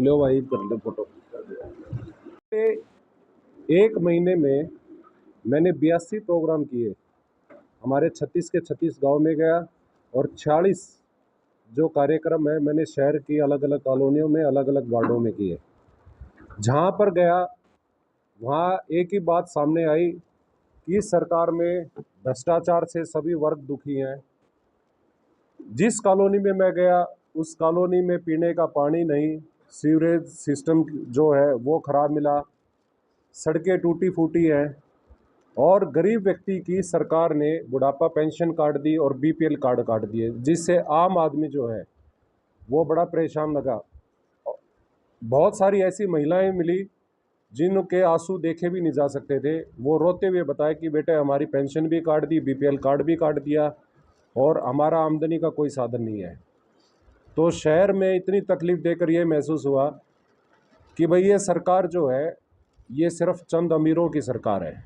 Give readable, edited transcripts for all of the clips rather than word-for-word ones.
लो भाई, कर लो फोटो। एक महीने में मैंने 82 प्रोग्राम किए। हमारे 36 के 36 गांव में गया और 46 जो कार्यक्रम है मैंने शहर की अलग अलग कॉलोनियों में अलग अलग वार्डों में किए। जहां पर गया वहां एक ही बात सामने आई कि सरकार में भ्रष्टाचार से सभी वर्ग दुखी हैं। जिस कॉलोनी में मैं गया उस कॉलोनी में पीने का पानी नहीं, सीवरेज सिस्टम जो है वो खराब मिला, सड़कें टूटी फूटी हैं और गरीब व्यक्ति की सरकार ने बुढ़ापा पेंशन काट दी और बीपीएल कार्ड काट दिए, जिससे आम आदमी जो है वो बड़ा परेशान लगा। बहुत सारी ऐसी महिलाएं मिली जिनके आंसू देखे भी नहीं जा सकते थे। वो रोते हुए बताए कि बेटे हमारी पेंशन भी काट दी, बीपीएल कार्ड भी काट दिया और हमारा आमदनी का कोई साधन नहीं है। तो शहर में इतनी तकलीफ देकर ये महसूस हुआ कि भाई ये सरकार जो है ये सिर्फ चंद अमीरों की सरकार है।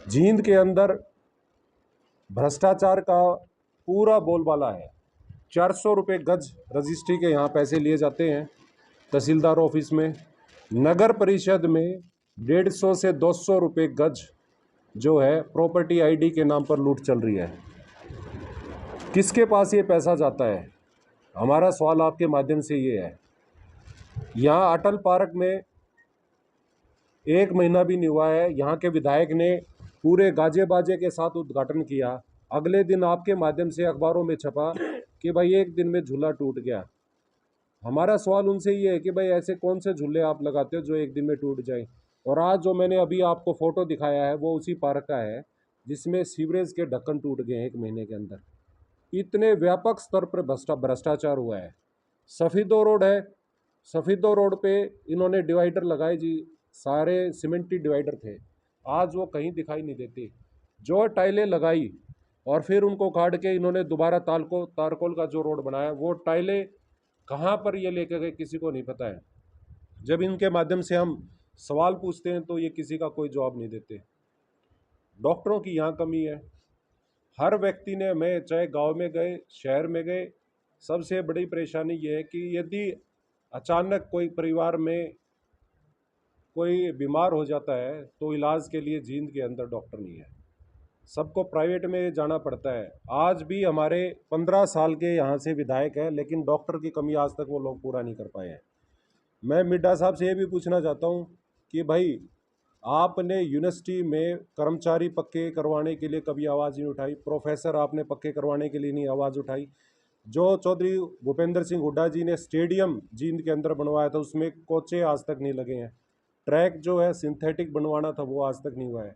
जींद के अंदर भ्रष्टाचार का पूरा बोलबाला है। 400 रुपये गज रजिस्ट्री के यहाँ पैसे लिए जाते हैं तहसीलदार ऑफिस में। नगर परिषद में 150 से 200 रुपये गज जो है प्रॉपर्टी आईडी के नाम पर लूट चल रही है। किसके पास ये पैसा जाता है? हमारा सवाल आपके माध्यम से ये है। यहाँ अटल पार्क में 1 महीना भी नहीं हुआ है, यहाँ के विधायक ने पूरे गाजे बाजे के साथ उद्घाटन किया। अगले दिन आपके माध्यम से अखबारों में छपा कि भाई 1 दिन में झूला टूट गया। हमारा सवाल उनसे ये है कि भाई ऐसे कौन से झूले आप लगाते हो जो 1 दिन में टूट जाए? और आज जो मैंने अभी आपको फोटो दिखाया है वो उसी पार्क का है जिसमें सीवरेज के ढक्कन टूट गए 1 महीने के अंदर। इतने व्यापक स्तर पर भ्रष्टाचार हुआ है। सफीदो रोड है, सफीदो रोड पे इन्होंने डिवाइडर लगाए जी, सारे सीमेंटी डिवाइडर थे, आज वो कहीं दिखाई नहीं देती। जो टाइलें लगाई और फिर उनको काट के इन्होंने दोबारा तारकोल का जो रोड बनाया, वो टाइलें कहाँ पर ये लेके गए किसी को नहीं पता है। जब इनके माध्यम से हम सवाल पूछते हैं तो ये किसी का कोई जवाब नहीं देते। डॉक्टरों की यहाँ कमी है। हर व्यक्ति ने, मैं चाहे गांव में गए शहर में गए, सबसे बड़ी परेशानी ये है कि यदि अचानक कोई परिवार में कोई बीमार हो जाता है तो इलाज के लिए जींद के अंदर डॉक्टर नहीं है, सबको प्राइवेट में जाना पड़ता है। आज भी हमारे 15 साल के यहाँ से विधायक हैं लेकिन डॉक्टर की कमी आज तक वो लोग पूरा नहीं कर पाए हैं। मैं मिड्डा साहब से ये भी पूछना चाहता हूँ कि भाई आपने यूनिवर्सिटी में कर्मचारी पक्के करवाने के लिए कभी आवाज़ नहीं उठाई, प्रोफेसर आपने पक्के करवाने के लिए नहीं आवाज़ उठाई। जो चौधरी भूपेंद्र सिंह हुड्डा जी ने स्टेडियम जींद के अंदर बनवाया था उसमें कोचे आज तक नहीं लगे हैं। ट्रैक जो है सिंथेटिक बनवाना था वो आज तक नहीं हुआ है।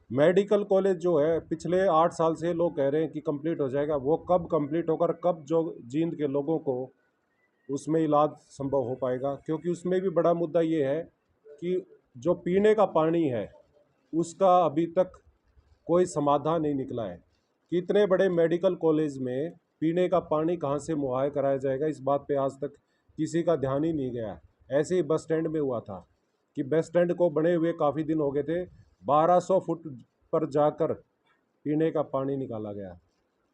मेडिकल कॉलेज जो है पिछले 8 साल से लोग कह रहे हैं कि कंप्लीट हो जाएगा, वो कब कंप्लीट होकर कब जो जींद के लोगों को उसमें इलाज संभव हो पाएगा? क्योंकि उसमें भी बड़ा मुद्दा ये है कि जो पीने का पानी है उसका अभी तक कोई समाधान नहीं निकला है कि इतने बड़े मेडिकल कॉलेज में पीने का पानी कहाँ से मुहैया कराया जाएगा, इस बात पे आज तक किसी का ध्यान ही नहीं गया। ऐसे ही बस स्टैंड में हुआ था कि बस स्टैंड को बने हुए काफ़ी दिन हो गए थे, 1200 फुट पर जाकर पीने का पानी निकाला गया।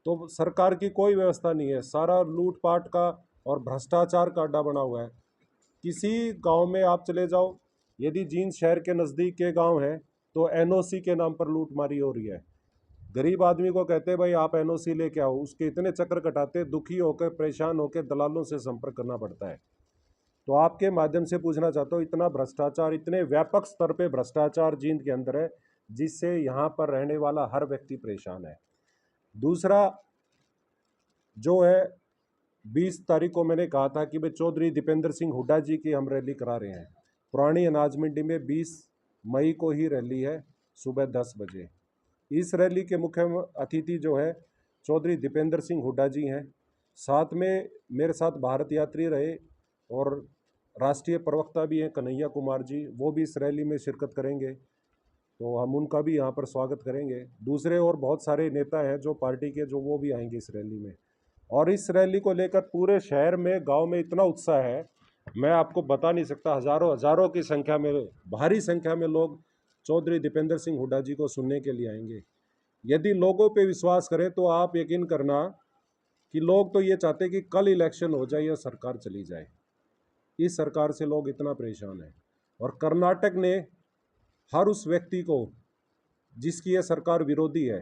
तो सरकार की कोई व्यवस्था नहीं है, सारा लूटपाट का और भ्रष्टाचार का अड्डा बना हुआ है। किसी गांव में आप चले जाओ, यदि जींद शहर के नज़दीक के गांव है तो एनओसी के नाम पर लूटमारी हो रही है। गरीब आदमी को कहते हैं भाई आप एनओसी लेके आओ, उसके इतने चक्कर कटाते, दुखी होकर परेशान होकर दलालों से संपर्क करना पड़ता है। तो आपके माध्यम से पूछना चाहता हूँ, इतना भ्रष्टाचार, इतने व्यापक स्तर पे भ्रष्टाचार जींद के अंदर है जिससे यहाँ पर रहने वाला हर व्यक्ति परेशान है। दूसरा जो है, 20 तारीख को मैंने कहा था कि भाई चौधरी दीपेंद्र सिंह हुड्डा जी की हम रैली करा रहे हैं। पुरानी अनाज मंडी में 20 मई को ही रैली है सुबह 10 बजे। इस रैली के मुख्य अतिथि जो है चौधरी दीपेंद्र सिंह हुड्डा जी हैं। साथ में मेरे साथ भारत यात्री रहे और राष्ट्रीय प्रवक्ता भी हैं कन्हैया कुमार जी, वो भी इस रैली में शिरकत करेंगे, तो हम उनका भी यहाँ पर स्वागत करेंगे। दूसरे और बहुत सारे नेता हैं जो पार्टी के, जो वो भी आएंगे इस रैली में। और इस रैली को लेकर पूरे शहर में, गांव में इतना उत्साह है, मैं आपको बता नहीं सकता। हज़ारों हज़ारों की संख्या में, भारी संख्या में लोग चौधरी दीपेंद्र सिंह हुड्डा जी को सुनने के लिए आएंगे। यदि लोगों पे विश्वास करें तो आप यकीन करना कि लोग तो ये चाहते कि कल इलेक्शन हो जाए या सरकार चली जाए। इस सरकार से लोग इतना परेशान हैं। और कर्नाटक ने हर उस व्यक्ति को जिसकी यह सरकार विरोधी है,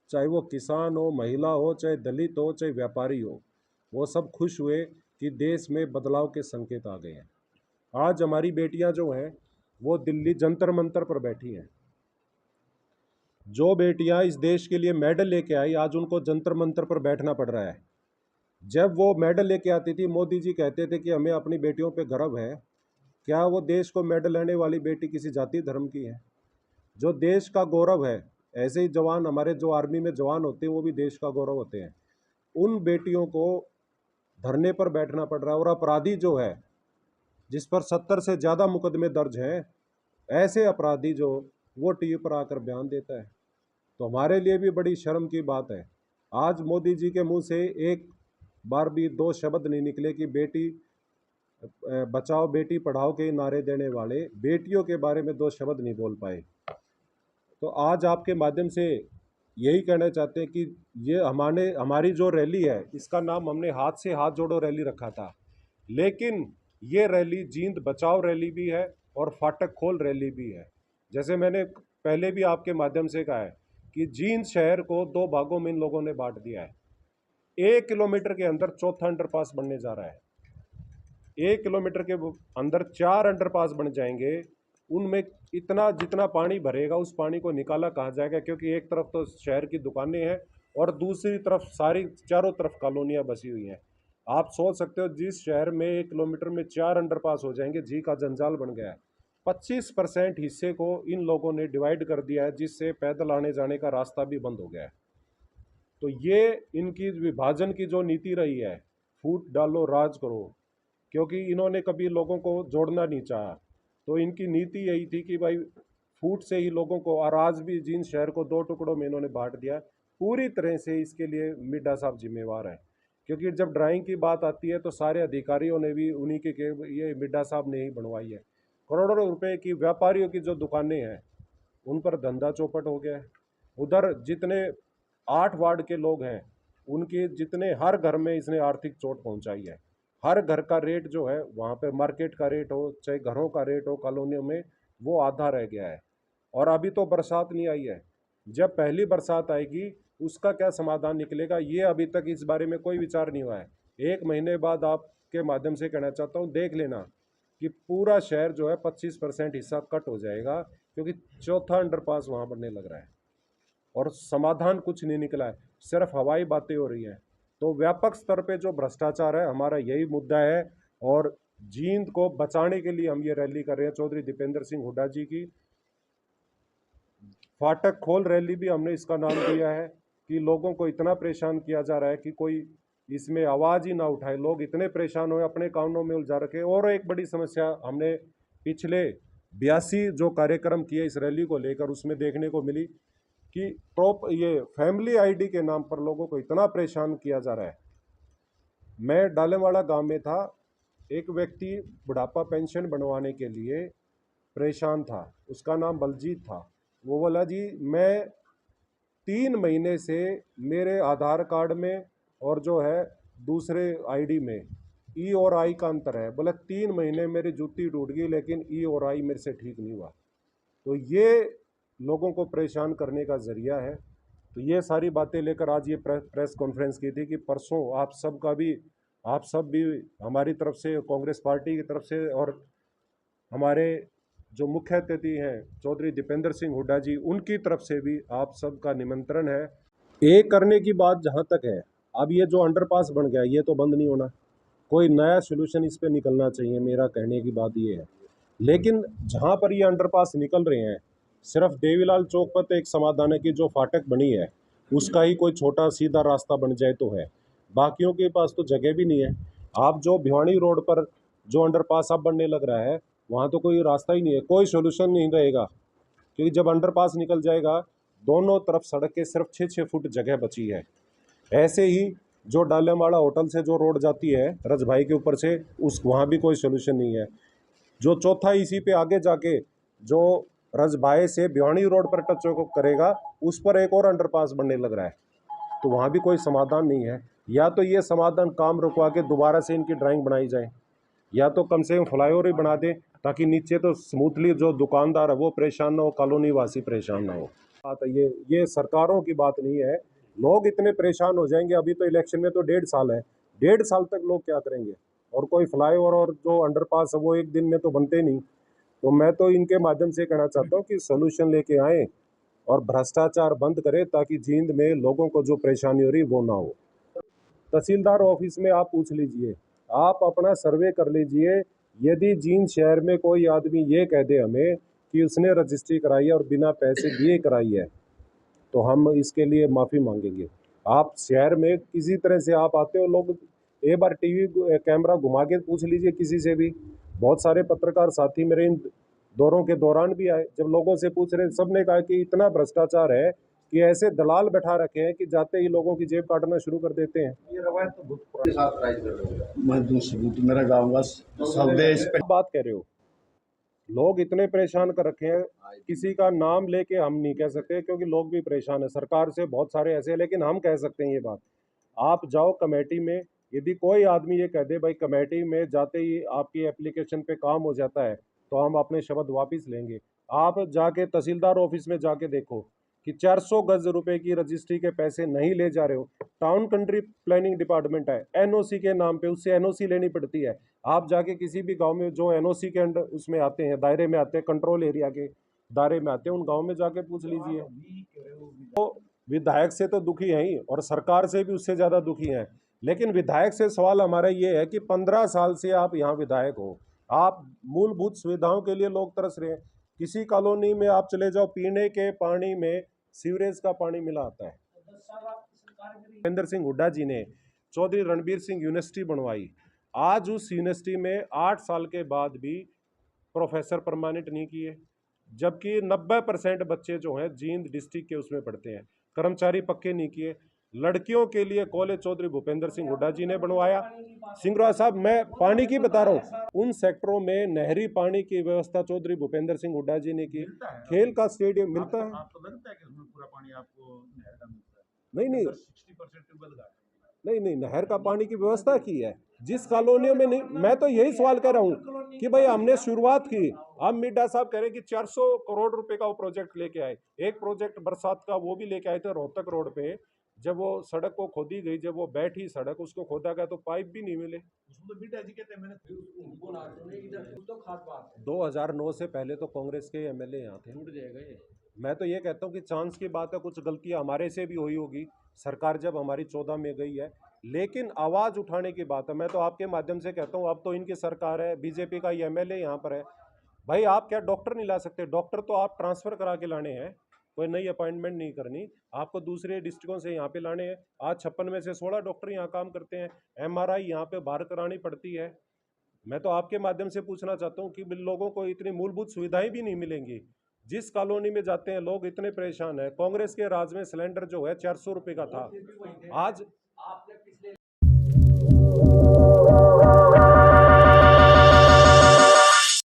चाहे वो किसान हो, महिला हो, चाहे दलित हो, चाहे व्यापारी हो, वो सब खुश हुए कि देश में बदलाव के संकेत आ गए हैं। आज हमारी बेटियां जो हैं वो दिल्ली जंतर मंतर पर बैठी हैं। जो बेटियां इस देश के लिए मेडल लेके आई, आज उनको जंतर मंतर पर बैठना पड़ रहा है। जब वो मेडल लेके आती थी, मोदी जी कहते थे कि हमें अपनी बेटियों पे गर्व है। क्या वो देश को मेडल लेने वाली बेटी किसी जाति धर्म की है? जो देश का गौरव है, ऐसे ही जवान, हमारे जो आर्मी में जवान होते हैं वो भी देश का गौरव होते हैं। उन बेटियों को धरने पर बैठना पड़ रहा है। और अपराधी जो है, जिस पर 70 से ज़्यादा मुकदमे दर्ज हैं, ऐसे अपराधी जो वो टीवी पर आकर बयान देता है, तो हमारे लिए भी बड़ी शर्म की बात है। आज मोदी जी के मुंह से एक बार भी दो शब्द नहीं निकले कि बेटी बचाओ बेटी पढ़ाओ के नारे देने वाले बेटियों के बारे में दो शब्द नहीं बोल पाए। तो आज आपके माध्यम से यही कहना चाहते हैं कि ये हमारी जो रैली है, इसका नाम हमने हाथ से हाथ जोड़ो रैली रखा था, लेकिन ये रैली जींद बचाओ रैली भी है और फाटक खोल रैली भी है। जैसे मैंने पहले भी आपके माध्यम से कहा है कि जींद शहर को दो भागों में इन लोगों ने बांट दिया है। 1 किलोमीटर के अंदर चौथा अंडरपास बनने जा रहा है। 1 किलोमीटर के अंदर 4 अंडरपास बन जाएंगे। उनमें इतना जितना पानी भरेगा, उस पानी को निकाला कहाँ जाएगा? क्योंकि एक तरफ तो शहर की दुकानें हैं और दूसरी तरफ सारी चारों तरफ कॉलोनियाँ बसी हुई हैं। आप सोच सकते हो, जिस शहर में 1 किलोमीटर में 4 अंडरपास हो जाएंगे, जी का जंजाल बन गया है। 25% हिस्से को इन लोगों ने डिवाइड कर दिया है, जिससे पैदल आने जाने का रास्ता भी बंद हो गया है। तो ये इनकी विभाजन की जो नीति रही है, फूट डालो राज करो, क्योंकि इन्होंने कभी लोगों को जोड़ना नहीं चाहा। तो इनकी नीति यही थी कि भाई फूट से ही लोगों को, और आज भी जिन शहर को 2 टुकड़ों में इन्होंने बांट दिया, पूरी तरह से इसके लिए मिड्डा साहब जिम्मेवार है। क्योंकि जब ड्राइंग की बात आती है तो सारे अधिकारियों ने भी उन्हीं के ये मिड्डा साहब ने ही बनवाई है। करोड़ों रुपए की व्यापारियों की जो दुकानें हैं, उन पर धंधा चौपट हो गया है। उधर जितने 8 वार्ड के लोग हैं, उनके जितने हर घर में इसने आर्थिक चोट पहुंचाई है। हर घर का रेट जो है, वहाँ पे मार्केट का रेट हो, चाहे घरों का रेट हो, कॉलोनियों में, वो आधा रह गया है। और अभी तो बरसात नहीं आई है। जब पहली बरसात आएगी उसका क्या समाधान निकलेगा, ये अभी तक इस बारे में कोई विचार नहीं हुआ है। 1 महीने बाद आपके माध्यम से कहना चाहता हूँ, देख लेना कि पूरा शहर जो है 25% हिस्सा कट हो जाएगा, क्योंकि चौथा अंडरपास वहाँ बनने लग रहा है और समाधान कुछ नहीं निकला है, सिर्फ हवाई बातें हो रही हैं। तो व्यापक स्तर पे जो भ्रष्टाचार है, हमारा यही मुद्दा है। और जींद को बचाने के लिए हम ये रैली कर रहे हैं, चौधरी दीपेंद्र सिंह हुड्डा जी की फाटक खोल रैली भी हमने इसका नाम दिया है। कि लोगों को इतना परेशान किया जा रहा है कि कोई इसमें आवाज़ ही ना उठाए। लोग इतने परेशान हुए, अपने कामों में उलझा रखे। और एक बड़ी समस्या हमने पिछले 82 जो कार्यक्रम किए इस रैली को लेकर, उसमें देखने को मिली कि ये फैमिली आईडी के नाम पर लोगों को इतना परेशान किया जा रहा है। मैं डालेवाड़ा गांव में था, एक व्यक्ति बुढ़ापा पेंशन बनवाने के लिए परेशान था, उसका नाम बलजीत था। वो बोला जी मैं 3 महीने से मेरे आधार कार्ड में और जो है दूसरे आईडी में ई और आई का अंतर है। बोला 3 महीने मेरी जूती टूट गई, लेकिन ई और आई मेरे से ठीक नहीं हुआ। तो ये लोगों को परेशान करने का ज़रिया है। तो ये सारी बातें लेकर आज ये प्रेस कॉन्फ्रेंस की थी कि परसों आप सब भी हमारी तरफ से, कांग्रेस पार्टी की तरफ से, और हमारे जो मुख्य अतिथि हैं चौधरी दीपेंद्र सिंह हुड्डा जी, उनकी तरफ से भी आप सबका निमंत्रण है। एक करने की बात जहाँ तक है, अब ये जो अंडरपास बन गया, ये तो बंद नहीं होना, कोई नया सोल्यूशन इस पर निकलना चाहिए। मेरा कहने की बात ये है। लेकिन जहाँ पर ये अंडरपास निकल रहे हैं, सिर्फ देवीलाल चौक पर तो एक समाधान है कि जो फाटक बनी है उसका ही कोई छोटा सीधा रास्ता बन जाए तो है, बाकियों के पास तो जगह भी नहीं है। आप जो भिवानी रोड पर जो अंडरपास अब बनने लग रहा है, वहाँ तो कोई रास्ता ही नहीं है, कोई सोल्यूशन नहीं रहेगा। क्योंकि जब अंडरपास निकल जाएगा, दोनों तरफ सड़क के सिर्फ 6-6 फुट जगह बची है। ऐसे ही जो डालेवाड़ा होटल से जो रोड जाती है रजभाई के ऊपर से, वहाँ भी कोई सोल्यूशन नहीं है। जो चौथा इसी पे आगे जाके जो रजभाई से भिवानी रोड पर टच करेगा, उस पर एक और अंडरपास बनने लग रहा है, तो वहाँ भी कोई समाधान नहीं है। या तो ये समाधान काम रुकवा के दोबारा से इनकी ड्राइंग बनाई जाए, या तो कम से कम फ्लाईओवर ही बना दें ताकि नीचे तो स्मूथली जो दुकानदार है वो परेशान ना हो, कॉलोनी वासी परेशान ना हो। बात है ये सरकारों की बात नहीं है, लोग इतने परेशान हो जाएंगे। अभी तो इलेक्शन में तो 1.5 साल है, 1.5 साल तक लोग क्या करेंगे? और कोई फ्लाईओवर और जो अंडरपास है वो एक दिन में तो बनते नहीं। तो मैं तो इनके माध्यम से कहना चाहता हूँ कि सोल्यूशन लेके आए और भ्रष्टाचार बंद करें ताकि जींद में लोगों को जो परेशानी हो रही वो ना हो। तहसीलदार ऑफिस में आप पूछ लीजिए, आप अपना सर्वे कर लीजिए, यदि जींद शहर में कोई आदमी ये कह दे हमें कि उसने रजिस्ट्री कराई है और बिना पैसे दिए कराई है, तो हम इसके लिए माफ़ी मांगेंगे। आप शहर में किसी तरह से आप आते हो, लोग एक बार टीवी कैमरा घुमा के पूछ लीजिए किसी से भी। बहुत सारे पत्रकार साथी मेरे इन दौरों के दौरान भी आए, जब लोगों से पूछ रहे सब ने कहा कि इतना भ्रष्टाचार है कि ऐसे दलाल बैठा रखे हैं कि जाते ही लोगों की जेब काटना शुरू कर देते हैं। ये रवायत तो बहुत पुरानी। मैं दूसरी मेरा गाँव का स्वदेश पे बात कह रहे हो, लोग इतने परेशान कर रखे हैं, किसी का नाम लेके हम नहीं कह सकते क्योंकि लोग भी परेशान है, सरकार से बहुत सारे ऐसे हैं, लेकिन हम कह सकते हैं ये बात। आप जाओ कमेटी में, यदि कोई आदमी ये कह दे भाई कमेटी में जाते ही आपकी एप्लीकेशन पे काम हो जाता है तो हम अपने शब्द वापस लेंगे। आप जाके तहसीलदार ऑफिस में जाके देखो कि 400 गज रुपए की रजिस्ट्री के पैसे नहीं ले जा रहे हो। टाउन कंट्री प्लानिंग डिपार्टमेंट है, एनओसी के नाम पे उससे एनओसी लेनी पड़ती है। आप जाके किसी भी गांव में जो एनओसी के अंडर उसमें आते हैं, दायरे में आते हैं, कंट्रोल एरिया के दायरे में आते हैं, उन गांव में जाके पूछ लीजिए। तो विधायक से तो दुखी हैं ही और सरकार से भी उससे ज़्यादा दुखी हैं, लेकिन विधायक से सवाल हमारा ये है कि 15 साल से आप यहाँ विधायक हो, आप मूलभूत सुविधाओं के लिए लोग तरस रहे हैं। किसी कॉलोनी में आप चले जाओ, पीने के पानी में सीवरेज का पानी मिला आता है। भूपेंद्र सिंह हुड्डा जी ने चौधरी रणबीर सिंह यूनिवर्सिटी बनवाई, आज उस यूनिवर्सिटी में 8 साल के बाद भी प्रोफेसर परमानेंट नहीं किए, जबकि 90% बच्चे जो हैं जींद डिस्ट्रिक्ट के उसमें पढ़ते हैं, कर्मचारी पक्के नहीं किए। लड़कियों के लिए कॉलेज चौधरी भूपेंद्र सिंह हुड्डा जी ने बनवाया। सिंगरा साहब, मैं पानी की बता रहा हूँ, उन सेक्टरों में नहरी पानी की व्यवस्था चौधरी भूपेंद्र सिंह हुड्डा जी ने की। खेल का स्टेडियम मिलता है, आपको लगता है कि उसमें पूरा पानी आपको नहर का मिलता है? नहीं 60% ट्यूबवेल का नहीं, नहर का पानी की व्यवस्था की है जिस कॉलोनियों में नहीं। मैं तो यही सवाल कर रहा हूँ कि भाई हमने शुरुआत की, अब मिड्डा साहब कह रहे हैं कि 400 करोड़ रुपए का वो प्रोजेक्ट लेके आए। एक प्रोजेक्ट बरसात का वो भी लेके आए थे रोहतक रोड पे, जब वो सड़क को खोदी गई, जब वो बैठी सड़क उसको खोदा गया तो पाइप भी नहीं मिले। उसमें तो मिड एजुकेट है, मैंने 2009 से पहले तो कांग्रेस के एमएलए यहाँ थे। टूट जाएगा ये। मैं तो ये कहता हूँ कि चांस की बात है, कुछ गलतियाँ हमारे से भी हुई होगी, सरकार जब हमारी 14 में गई है, लेकिन आवाज़ उठाने की बात है। मैं तो आपके माध्यम से कहता हूँ, अब तो इनकी सरकार है, बीजेपी का एमएलए यहाँ पर है, भाई आप क्या डॉक्टर नहीं ला सकते? डॉक्टर तो आप ट्रांसफ़र करा के लाने हैं, कोई नई अपॉइंटमेंट नहीं करनी, आपको दूसरे डिस्ट्रिक्टों से यहाँ पे लाने हैं। आज 56 में से 16 डॉक्टर यहाँ काम करते हैं, एमआरआई यहाँ पे बाहर करानी पड़ती है। मैं तो आपके माध्यम से पूछना चाहता हूँ कि लोगों को इतनी मूलभूत सुविधाएं भी नहीं मिलेंगी। जिस कॉलोनी में जाते हैं लोग इतने परेशान हैं। कांग्रेस के राज में सिलेंडर जो है 400 रुपये का था, आज